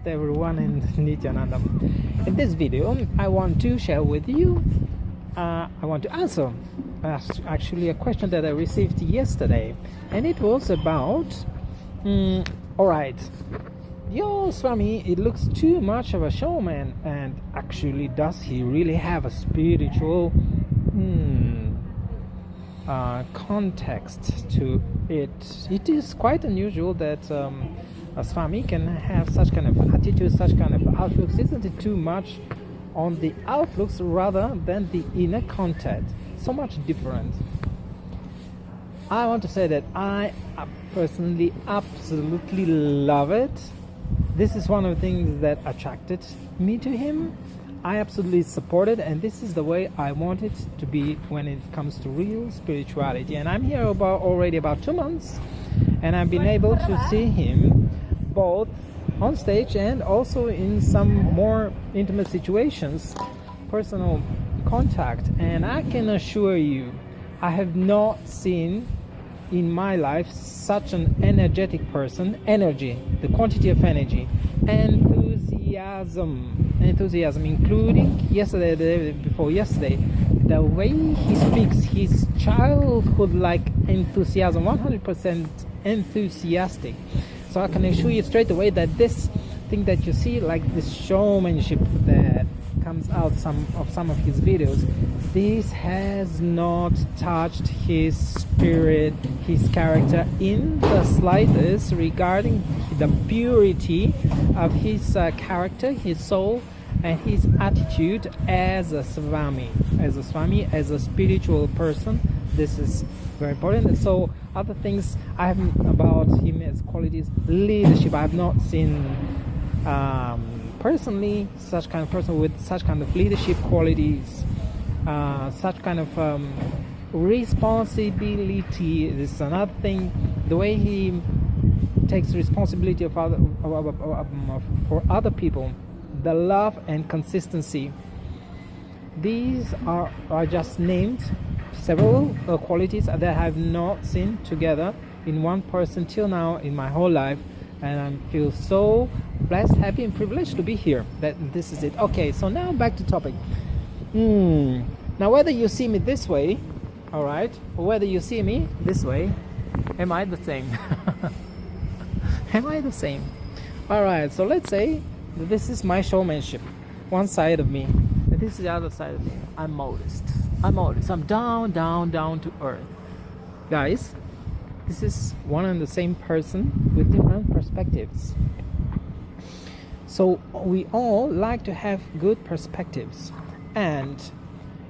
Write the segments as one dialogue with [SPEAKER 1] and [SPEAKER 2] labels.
[SPEAKER 1] Namaste everyone and Nithyananda. In this video, I want to share with you, I want to answer actually a question that I received yesterday, and it was about, alright, your swami, it looks too much of a showman, and actually does he really have a spiritual context to it? It is quite unusual that a swami can have such kind of attitude, such kind of outlooks. Isn't it too much on the outlooks rather than the inner content? So much different. I want to say that I personally absolutely love it. This is one of the things that attracted me to him. I absolutely support it, and this is the way I want it to be when it comes to real spirituality. And I'm here already about 2 months, and I've been able to see him both on stage and also in some more intimate situations, personal contact. And I can assure you, I have not seen in my life such an energetic person. Energy, the quantity of energy, enthusiasm, including yesterday, the day before yesterday, the way he speaks, his childhood like enthusiasm, 100% enthusiastic. So I can assure you straight away that this thing that you see, like this showmanship that comes out some of his videos, this has not touched his spirit, his character in the slightest regarding the purity of his character, his soul, and his attitude as a swami, as a spiritual person. This is very important. So other things I have about him as qualities, leadership. I have not seen personally such kind of person with such kind of leadership qualities, such kind of responsibility. This is another thing. The way he takes responsibility for other people, the love and consistency. These are just named several qualities that I have not seen together in one person till now in my whole life, and I feel so blessed, happy, and privileged to be here. That this is it. Okay, so now back to topic. Now whether you see me this way, all right, or whether you see me this way, am I the same? Am I the same? All right, so let's say this is my showmanship, one side of me, and this is the other side of me. I'm modest. I'm down to earth. Guys, this is one and the same person with different perspectives. So we all like to have good perspectives. And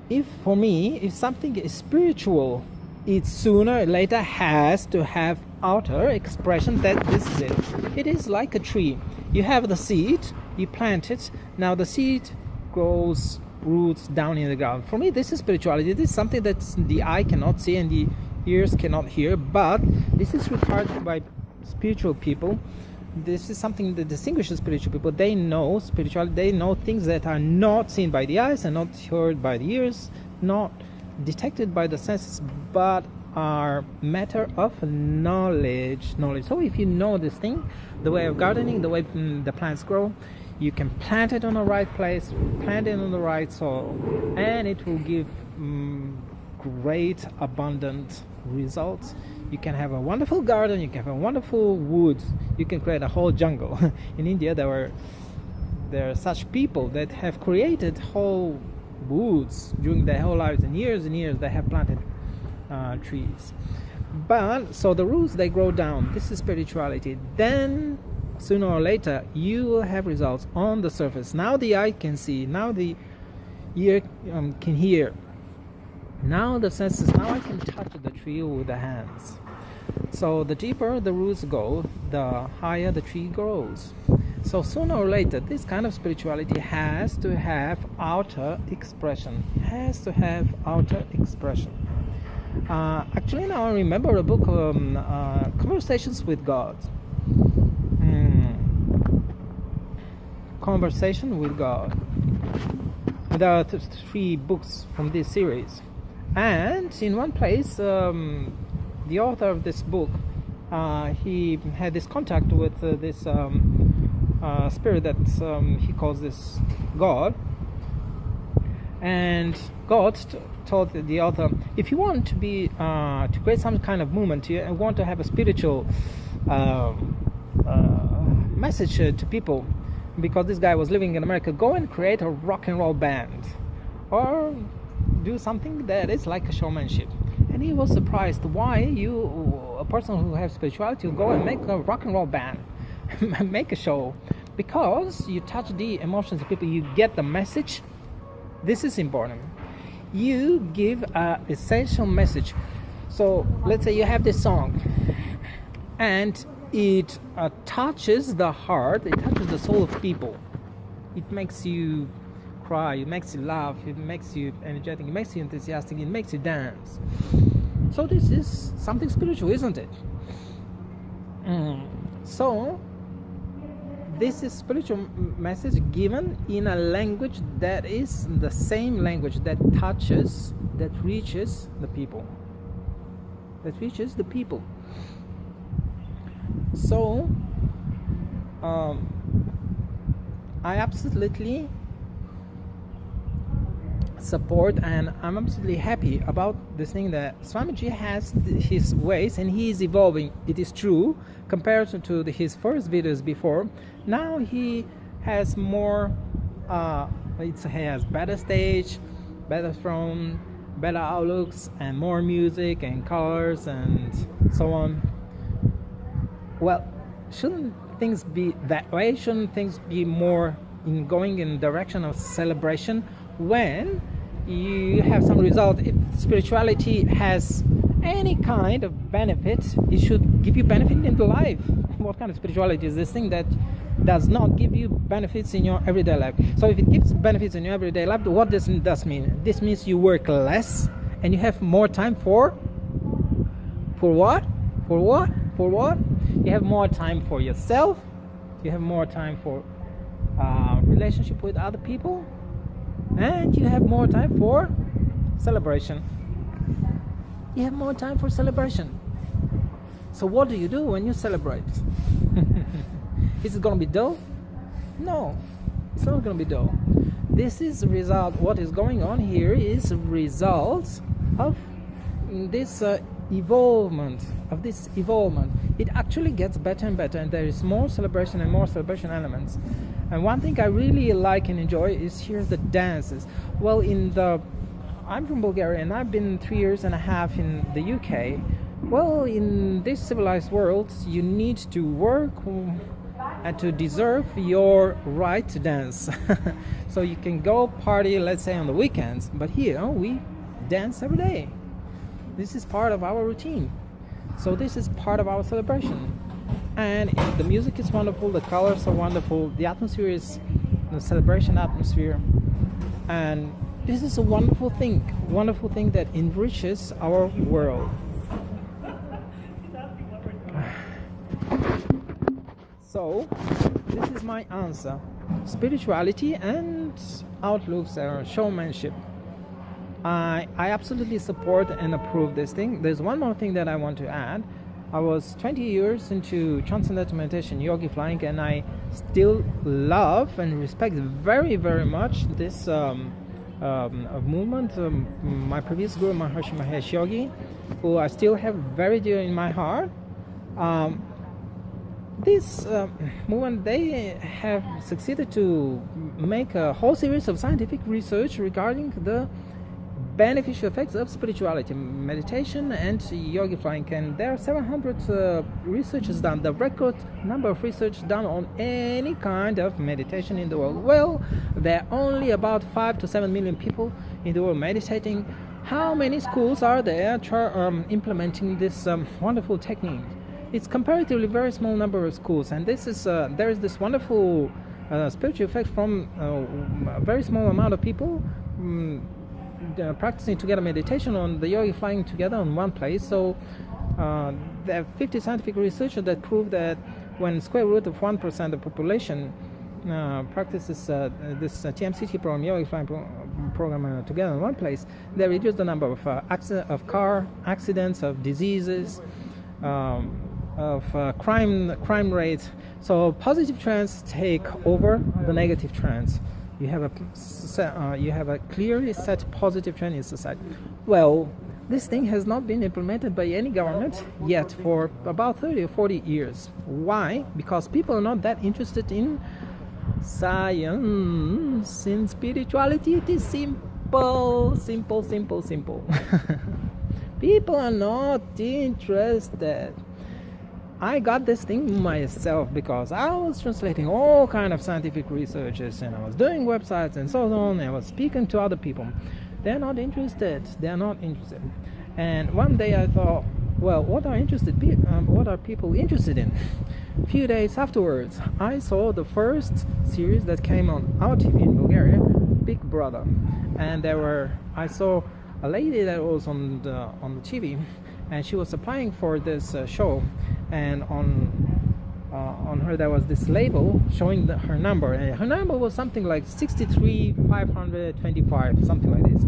[SPEAKER 1] if something is spiritual, it sooner or later has to have outer expression that this is it. It is like a tree. You have the seed, you plant it, now the seed grows roots down in the ground. For me, this is spirituality. This is something that the eye cannot see and the ears cannot hear, but this is required by spiritual people. This is something that distinguishes spiritual people. They know spirituality. They know things that are not seen by the eyes and not heard by the ears, not detected by the senses, but are matter of knowledge. So if you know this thing, the way of gardening, the way the plants grow, you can plant it on the right place, plant it on the right soil, and it will give great, abundant results. You can have a wonderful garden, you can have a wonderful woods, you can create a whole jungle. In India, there are such people that have created whole woods during their whole lives, and years they have planted trees. But so the roots, they grow down. This is spirituality. Then sooner or later you will have results on the surface. Now the eye can see, now the ear can hear, now the senses, now I can touch the tree with the hands. So the deeper the roots go, the higher the tree grows. So sooner or later this kind of spirituality has to have outer expression. Actually now I remember a book, Conversations with God. Conversation with God. There are 3 books from this series, and in one place the author of this book, he had this contact with this spirit that he calls this God. And God told the author, if you want to be to create some kind of movement, you want to have a spiritual message to people, because this guy was living in America, go and create a rock and roll band, or do something that is like a showmanship. And he was surprised, why you, a person who has spirituality, will go and make a rock and roll band, make a show? Because you touch the emotions of people, you get the message. This is important. You give an essential message. So let's say you have this song, and it touches the heart, it touches the soul of people. It makes you cry, it makes you laugh, it makes you energetic, it makes you enthusiastic, it makes you dance. So this is something spiritual, isn't it? So this is spiritual message given in a language that is the same language that touches, that reaches the people. That reaches the people. So I absolutely support, and I'm absolutely happy about this thing that Swamiji has his ways and he is evolving. It is true, compared to his first videos before. Now he has more, he has better stage, better throne, better outlooks, and more music and colors and so on. Well, shouldn't things be that way? Shouldn't things be more going in the direction of celebration when you have some result? If spirituality has any kind of benefit, it should give you benefit in the life. What kind of spirituality is this thing that does not give you benefits in your everyday life? So if it gives benefits in your everyday life, what does this mean? This means you work less and you have more time for what? For what? For what? You have more time for yourself. You have more time for relationship with other people, and you have more time for celebration. You have more time for celebration. So what do you do when you celebrate? Is it going to be dull? No, it's not going to be dull. This is the result. What is going on here is a result of this evolvement. It actually gets better and better, and there is more celebration and more celebration elements. And one thing I really like and enjoy is here the dances. Well, I'm from Bulgaria and I've been 3.5 years in the UK. Well, in this civilized world, you need to work and to deserve your right to dance. So you can go party, let's say, on the weekends, but here we dance every day. This is part of our routine. So this is part of our celebration. And the music is wonderful, the colors are wonderful, the atmosphere is the celebration atmosphere. And this is a wonderful thing that enriches our world. So this is my answer. Spirituality and outlooks are showmanship. I absolutely support and approve this thing. There's one more thing that I want to add. I was 20 years into transcendental meditation, yogi flying, and I still love and respect very, very much this movement. My previous guru, Maharishi Mahesh Yogi, who I still have very dear in my heart. This movement, they have succeeded to make a whole series of scientific research regarding the beneficial effects of spirituality, meditation, and yogi flying. And there are 700 researches done, the record number of research done on any kind of meditation in the world. Well, there are only about 5 to 7 million people in the world meditating. How many schools are there implementing this wonderful technique? It's comparatively very small number of schools, and this is there is this wonderful spiritual effect from a very small amount of people practicing together meditation on the yogi flying together on one place. So there are 50 scientific research that prove that when square root of 1% of the population practices this TMCT program, yogi flying program together in one place, they reduce the number of car accidents, of diseases, crime rate. So positive trends take over the negative trends. You have a clearly set positive trend in society. Well, this thing has not been implemented by any government yet for about 30 or 40 years. Why? Because people are not that interested in science, in spirituality. It is simple. People are not interested. I got this thing myself because I was translating all kind of scientific researches, and I was doing websites and so on, and I was speaking to other people. They're not interested. And one day I thought, well, what are people interested in? A few days afterwards, I saw the first series that came on our TV in Bulgaria, Big Brother, and I saw a lady that was on the TV, and she was applying for this show, and on her there was this label showing her number, and her number was something like 63,525, something like this.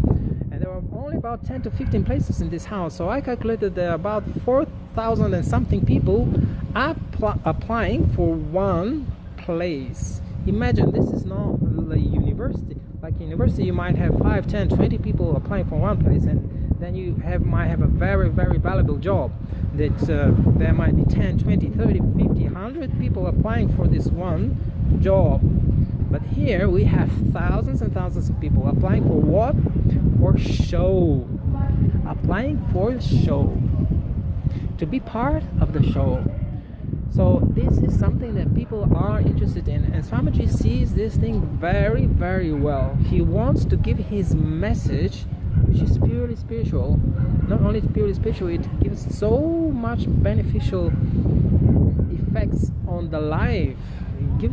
[SPEAKER 1] And there were only about 10 to 15 places in this house, so I calculated there are about 4,000 and something people applying for one place. Imagine, this is not a university. Like university, you might have 5, 10, 20 people applying for one place, and then you might have a very, very valuable job. That there might be 10, 20, 30, 50, 100 people applying for this one job. But here we have thousands and thousands of people applying for what? For show. Applying for show. To be part of the show. So this is something that people are interested in, and Swamiji sees this thing very, very well. He wants to give his message, which is purely spiritual. Not only purely spiritual, it gives so much beneficial effects on the life. It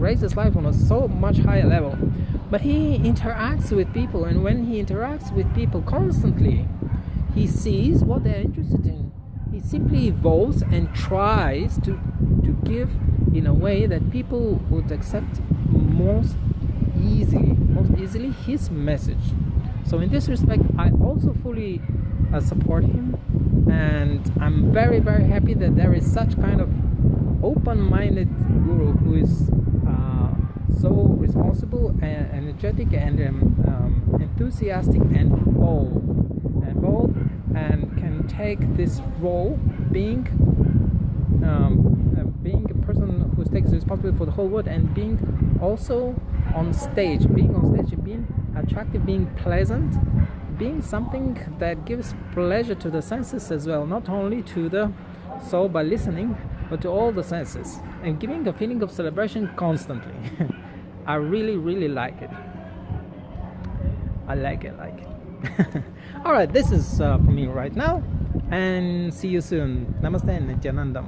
[SPEAKER 1] raises life on a so much higher level. But he interacts with people, and when he interacts with people constantly, he sees what they're interested in. He simply evolves and tries to give in a way that people would accept most easily his message. So in this respect, I also fully support him, and I'm very, very happy that there is such kind of open-minded guru who is so responsible and energetic and enthusiastic and bold and can take this role, being a person who takes responsibility for the whole world, and being also on stage, being attractive, being pleasant, being something that gives pleasure to the senses as well, not only to the soul by listening, but to all the senses, and giving a feeling of celebration constantly. I really, really like it. I like it. Alright, this is for me right now, and see you soon. Namaste, Nithyananda.